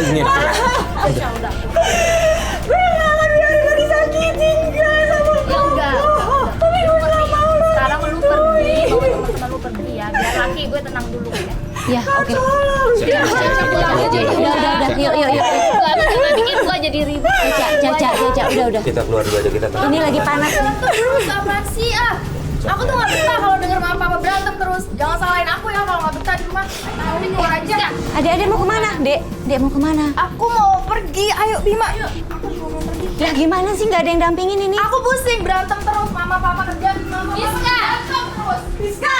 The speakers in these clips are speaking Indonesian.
ini. Udah. Gue gak akan biarin lo disakitin guys sama kamu. Enggak. Tapi gue gak mau lo. Sekarang lu pergi, bawa teman-teman lu pergi ya. Biar laki gue tenang dulu ya. Ya, oke. Udah. Yuk. Gak bikin gue jadi ribet. Caca, udah. Kita keluar dulu aja, kita tenang. Ini lagi panas nih. Terus apaan sih ah? Aku tuh gak betah kalau denger mama papa berantem terus. Jangan salahin aku ya kalau gak betah di rumah. Ayo ini keluar aja. Adik mau kemana? Dek mau kemana? Aku mau pergi. Ayo Bima. Yuk. Aku juga mau pergi. Lah gimana sih nggak ada yang dampingin ini? Aku pusing berantem terus. Mama papa kerja. Mama papa Rizka! berantem terus. Rizka!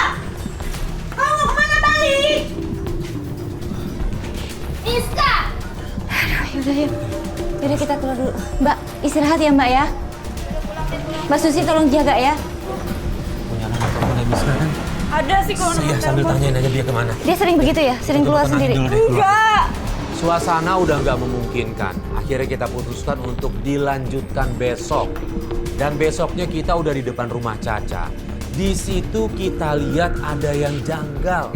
Kamu mau kemana balik? Rizka! Yaudah. Yaudah kita keluar dulu. Mbak, istirahat ya Mbak ya. Mbak Susi tolong jaga ya. Punya anak telepon Miss kan? Ada sih kalau Iya, sambil tanyain aja dia kemana. Dia sering begitu ya? Sering keluar Tenang sendiri? dulu deh, keluar. Enggak. Suasana udah nggak memungkinkan. Akhirnya kita putuskan untuk dilanjutkan besok. Dan besoknya kita udah di depan rumah Caca. Di situ kita lihat ada yang janggal.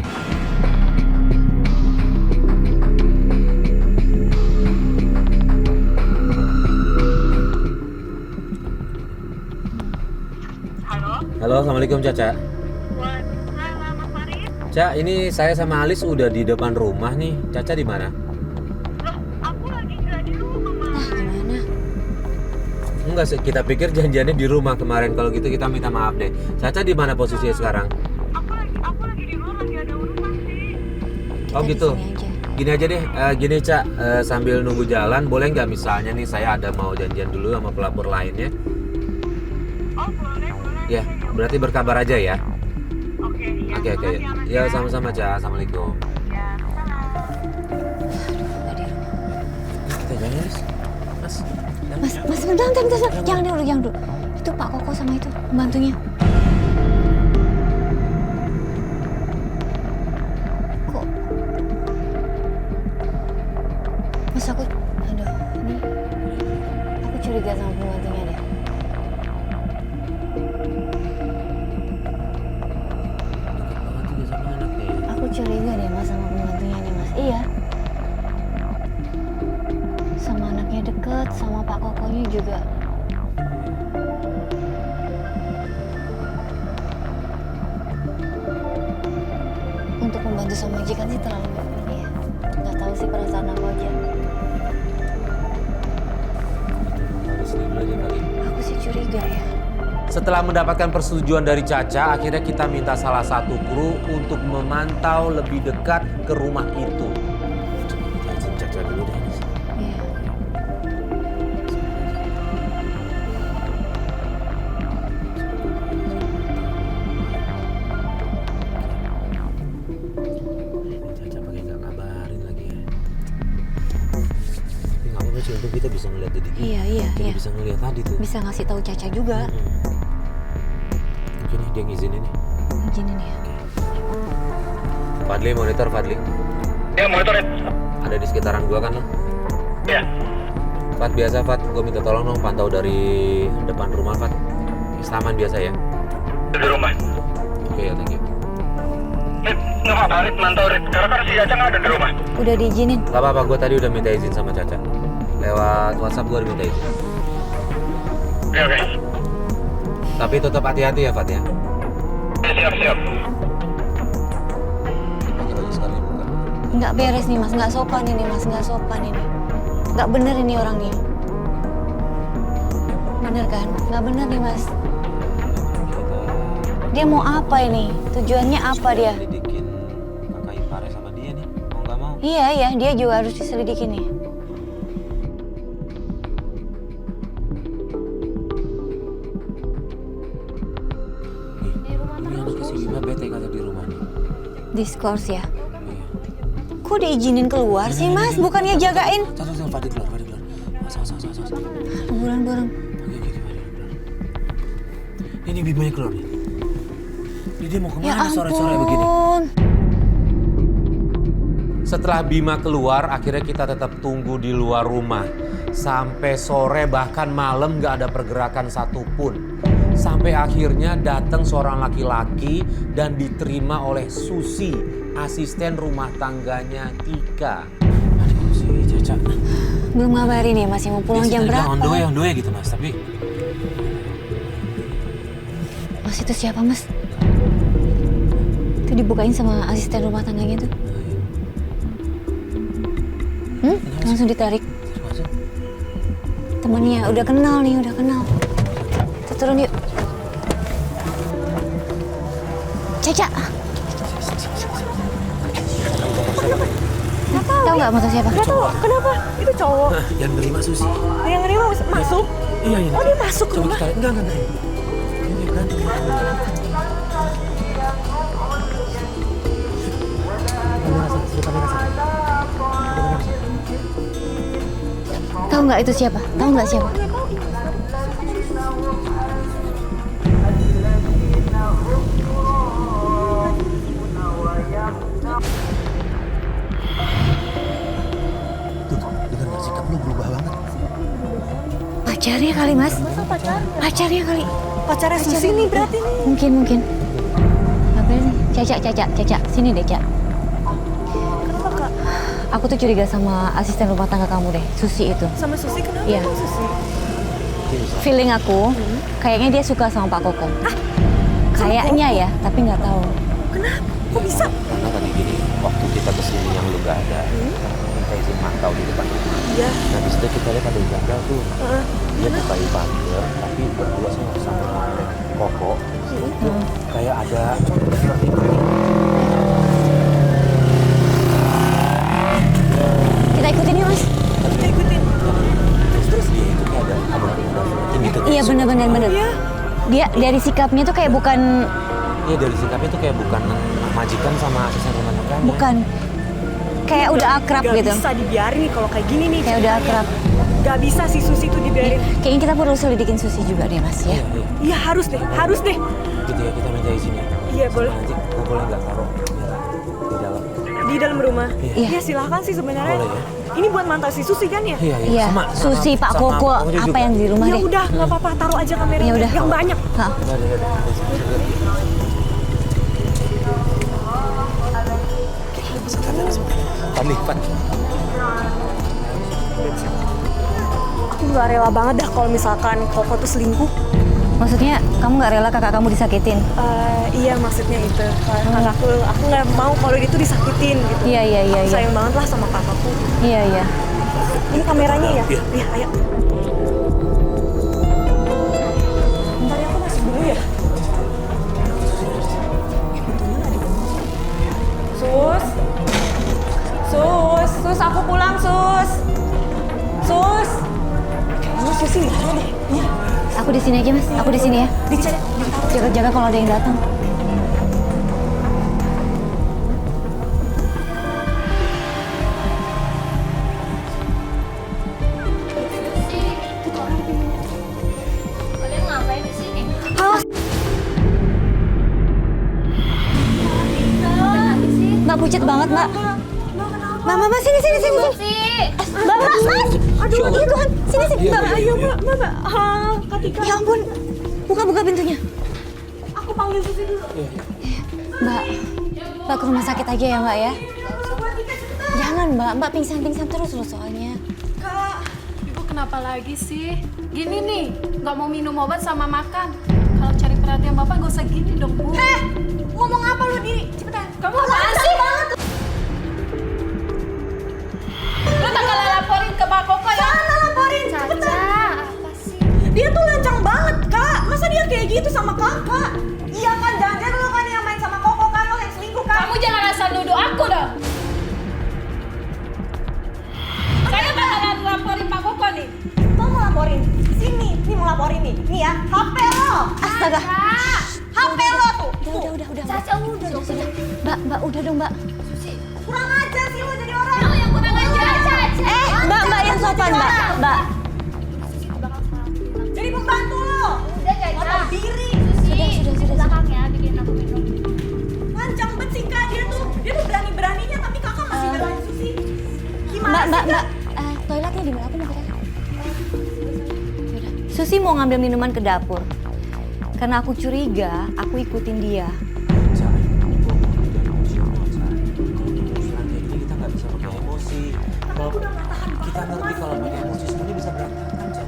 Halo, Assalamualaikum Caca. Waalaikumsalam, Mas Farid. Cak, ini saya sama Alis udah di depan rumah nih. Caca di mana? Loh, aku lagi nggak di rumah, Mas. Gimana? Enggak sih, kita pikir janjiannya di rumah kemarin. Kalau gitu kita minta maaf deh. Caca di mana posisinya sekarang? Aku lagi di luar, lagi ada urusan sih. Oh Kita di gitu. sini aja. Gini aja deh, gini Cak, sambil nunggu jalan, boleh nggak misalnya nih saya ada mau janjian dulu sama pelapor lainnya? Oh, boleh. Ya, berarti berkabar aja ya. Oke, iya. Oke. Makasih ya, Mas, Ya, sama-sama Cak. Assalamualaikum. Ya, salam. Nggak di rumah. Kita jalan, Alis. Mas. Mas, bentar. Jangan dulu. Itu Pak Koko sama itu, pembantunya. Kok? Mas, ini aku curiga sama pembantunya deh. Aku curiga deh Mas sama pembantunya nih Mas. Iya. Sama anaknya deket, sama Pak Kokonya juga. Untuk membantu sama majikan sih terlalu ini ya. Nggak tahu sih perasaan aku aja. Aku sih curiga ya. Setelah mendapatkan persetujuan dari Caca, akhirnya kita minta salah satu kru untuk memantau lebih dekat ke rumah itu. Caca dulu deh. Iya. Caca pakai nggak ngabarin lagi ya. Tapi nggak apa-apa sih, untuk kita bisa ngeliat dari gini. Iya. Kita bisa ngeliat tadi tuh. Bisa ngasih tahu Caca juga. Oke nih, dia ngizinin nih. Izinin ya. Fadli, monitor Fadli. Ya, monitor ya. Ada di sekitaran gua kan lo? Ya. Fat, biasa Fat, gua minta tolong dong pantau dari depan rumah Fat. Islaman biasa ya. Di rumah. Oke ya, thank you. Nggak apa-apa, Rit, mantau Rit. Karena kan si Caca nggak ada di rumah. Udah diizinin. Gak apa-apa, gua tadi udah minta izin sama Caca. Lewat WhatsApp gua udah minta izin. Oke. Tapi tetap hati-hati ya Fat ya. Ya, siap. Pakai baju sekali buka. Nggak beres nih Mas, nggak sopan ini Mas, nggak sopan ini. Nggak bener ini orangnya. Bener kan? Nggak bener nih Mas. Dia mau apa ini? Tujuannya apa dia? Didikin kakak ipare sama dia nih, mau nggak mau. Iya, dia juga harus diselidiki nih. Nih, ini anaknya si Bima bete kata di rumah nih. Diskors ya. Iya. Kok diizinin keluar sih Mas? Bukannya jagain? Satu, Fadli keluar. Mas. Buruan. Oke, Fadli keluar. Ini Bimanya keluar nih. Dia mau Ya kemana sore-sore begini? ampun. Setelah Bima keluar, akhirnya kita tetap tunggu di luar rumah. Sampai sore bahkan malam gak ada pergerakan satupun. Sampai akhirnya datang seorang laki-laki dan diterima oleh Susi, asisten rumah tangganya Tika. Aduh, si Caca Caca. Belum ngabarin ya Mas, yang mau pulang jam berapa? On the way gitu Mas, tapi... Mas itu siapa Mas? Itu dibukain sama asisten rumah tangganya tuh. Langsung ditarik. Temennya udah kenal nih, udah kenal. Kita turun yuk. Caca. Tahu nggak motor siapa? Gak tau, kenapa? Itu cowok. Yang nerima Susi. Yang nerima masuk? Iya. Oh, dia masuk ke Coba rumah? kita... Enggak. Ini berantem. Tahu nggak itu siapa? Tahu nggak siapa? Dengar nggak sikap lu berubah banget. Pacarnya kali Mas. Pacarnya kali. Pacarnya Susi nih berarti nih. Mungkin. Apa ini? Caca. Sini deh, Cak. Kenapa Kak? Aku tuh curiga sama asisten rumah tangga kamu deh, Susi itu. Sama Susi kenapa Iya. emang Susi? Feeling aku, kayaknya dia suka sama Pak Koko. Kayaknya ya, tapi nggak tahu. Kenapa? Kok bisa? Karena tadi gini, waktu kita kesini yang lu gak ada, minta izin mantau di depan rumah. Iya. Nah disitu kita lihat ada yang gagal tuh. Dia bukain pagar, tapi berdua sama Koko. Itu kayak ada seperti itu. Kita ikutin yuk, Mas. Kita ikutin. Terus dia itu kayak ada flirting gitu. Iya, bener. Iya. Dia dari sikapnya tuh kayak bukan Iya dari sikapnya tuh kayak bukan majikan sama asisten rumah tangganya. bukan kayak udah akrab Gak gitu. bisa dibiarin nih kalau kayak gini nih. Kayak udah ceritanya. akrab. Gak bisa si Susi tuh dibiarin. Kayaknya kita perlu selidikin Susi juga deh, Mas ya. Iya. Iya harus deh. Gitu ya kita minta izinnya. Iya boleh. Nanti gue boleh nggak taruh kamera di dalam? Di dalam rumah. Iya. Iya silahkan sih sebenarnya. Boleh ya? Ini buat mantau si Susi kan ya? Iya, Susi, Pak sama Koko, Kokonya apa juga. yang di rumah Ya deh. udah nggak apa-apa taruh aja kameranya. Ya udah. Yang banyak. Hah. Lipat. Aku nggak rela banget dah kalau misalkan Koko tuh selingkuh. Maksudnya kamu nggak rela kakak kamu disakitin? Iya maksudnya itu. Karena aku nggak mau kalau itu disakitin gitu. Iya. Aku sayang banget lah sama kakakku. Iya. Ini kameranya ya? Iya. Iya, ayo. Bentar ya, aku masuk dulu ya. Sus, aku pulang, Sus. Kayaknya Susi nggak ada deh. Iya. Aku di sini aja, Mas. Aku di sini ya. Dicek. Jaga-jaga kalau ada yang datang. Kalian ngapain di sini? Mbak pucet banget, Mbak. Mbak, sini. Mbak, Mas. Aduh, ya Tuhan. Sini. Mbak, Ayo, Mbak. Kak Tika. ya ampun. Buka pintunya. Aku panggil Susi dulu. Mbak ke rumah sakit aja ya, Mbak ya. Jangan, Mbak pingsan terus loh soalnya. Ibu kenapa lagi sih? Gini nih, nggak mau minum obat sama makan. Kalau cari perhatian Bapak nggak usah gini dong, Bu. Ngomong apa lu diri? Cepetan. Kamu apaan sih? Lu tak kalah laporin ke Pak Koko ya? Mana laporin? Caca, apa sih? Dia tuh lancang banget, Kak. Masa dia kayak gitu sama kakak? Iya kan, jangan lo kan yang main sama Koko kan, lo yang selingkuh kan? Kamu jangan asal nuduh aku dong. Saya bakalan laporin Pak Koko nih. Lo mau laporin? Sini, nih mau laporin nih. Nih ya, HP lo. Astaga. HP lo tuh. Udah. Caca udah dong. Mbak, udah dong, Mbak. Kurang ajar sih lo jadi orang. Kamu yang kurang ajar, Caca. Mbak yang sopan, Mbak. Jadi pembantu lo. Udah, Caca. Lo tahu diri. Sudah. Di belakang ya, bikin aku minum. Lancang banget sih, Kak. Dia tuh berani-beraninya, tapi kakak masih belain Susi. Gimana Mbak, sih, Kak? toiletnya di mana? Aku mau ke toilet. Yaudah. Susi mau ngambil minuman ke dapur. Karena aku curiga, aku ikutin dia. Kita nggak bisa pakai emosi. Aku udah gak tahan Kita ngerti kalau pakai emosi semuanya bisa berantakan, Cak.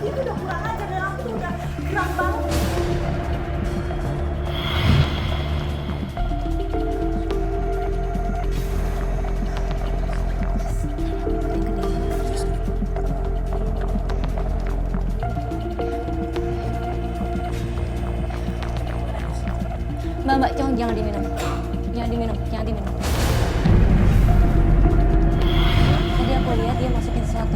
Dia tuh udah kurang ajar dan aku tuh udah geram banget. Mbak, jangan diminum. Jangan diminum. Tadi aku lihat dia masukin sesuatu.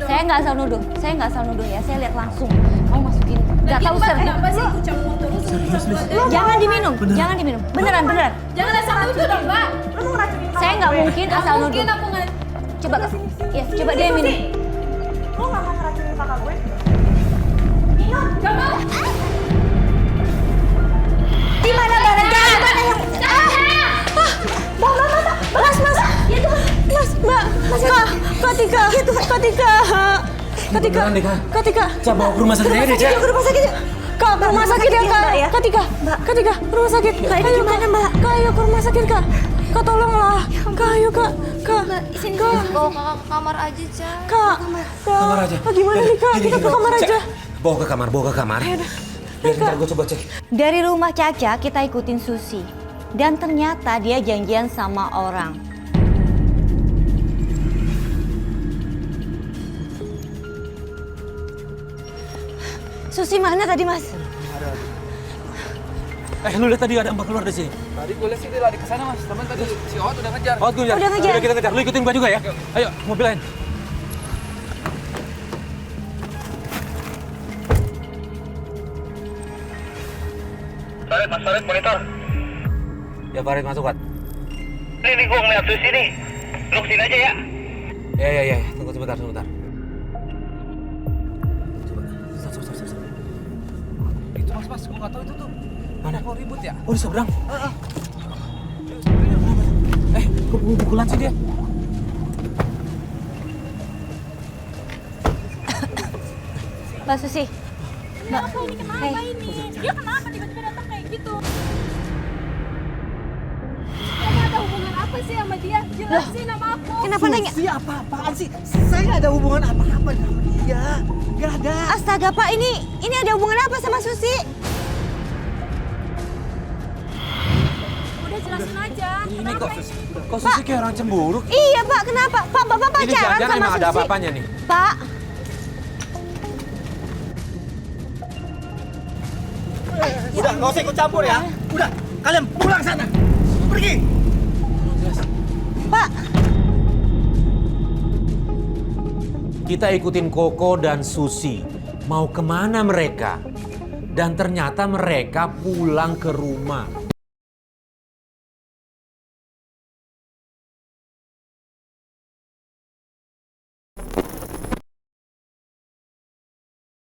Jangan asal nuduh dong. Saya nggak asal nuduh ya. Saya lihat langsung. Kamu masukin. Nggak tahu Mbak, ser. kenapa sih ikut campur terus urusan keluarga? Jangan diminum. Beneran. Jangan asal nuduh dong, Mbak. Lu mau ngeracunin kakak Saya nggak gue? mungkin asal nuduh. Mungkin aku nggak. Coba ya, coba dia minum. Lu nggak mau ngeracunin kakak gue? Minum. Gak mau. Di mana barangnya? Mas. Itu Mas. Beneran deh, Kak. Ketika. Cak, bawa ke rumah sakit aja deh, Cak. Ke rumah sakit. Kak, ke rumah sakit ya, Kak. Ketika, rumah sakit. Kak, ini gimana, Mbak? Kak, ayo ke rumah sakit, Kak. Kak, tolonglah. Kak, ayo, Kak. Mbak, sini. Kak. Bawa kakak ke kamar aja, Cak. Kak. Kamar aja. Kak, gimana nih, Kak? Kita ke kamar aja. Cak, bawa ke kamar. Biar ntar gue coba cek. Dari rumah Caca, kita ikutin Susi. Dan ternyata dia janjian sama orang. Susi mana tadi, Mas? Lu lihat tadi ada Mbak keluar dari sini. Tadi gue lihat sih dia lari ke sana mas, teman tadi si Ot udah ngejar. Oh, gue ngejar. Udah ngejar. Udah kita ngejar. Lu ikutin gua juga ya. Ayo, mobil lain. Farid monitor. Ya, Farid masuk, Wat. Ini gue ngeliat Susi nih. Lu kesini aja ya. Ya. Tunggu sebentar. Coba. Stop. Itu mas, gue nggak tahu itu tuh. Mana? Mau ribut ya? Oh, di seberang. Kok pukulan sih dia? Mbak Susi. Mbak, Ini kenapa ini? Dia kenapa tiba-tiba datang kayak gitu? Kamu ada hubungan apa sih sama dia? Jelasin sama aku. Kenapa nanya? Susi apa-apaan sih? Saya nggak ada hubungan apa-apa dengan dia. Nggak ada. Astaga, Pak, ini ada hubungan apa sama Susi? Udah jelasin aja. Ini kok Susi kayak orang cemburu? Iya, Pak, kenapa? Pak, Bapak Ini pacaran jangan-jangan sama emang Susi? ada apa-apanya nih. Pak, Udah, nggak usah ikut campur ya. Udah, kalian pulang sana. Pergi. Pak. Kita ikutin Koko dan Susi. Mau kemana mereka? Dan ternyata mereka pulang ke rumah.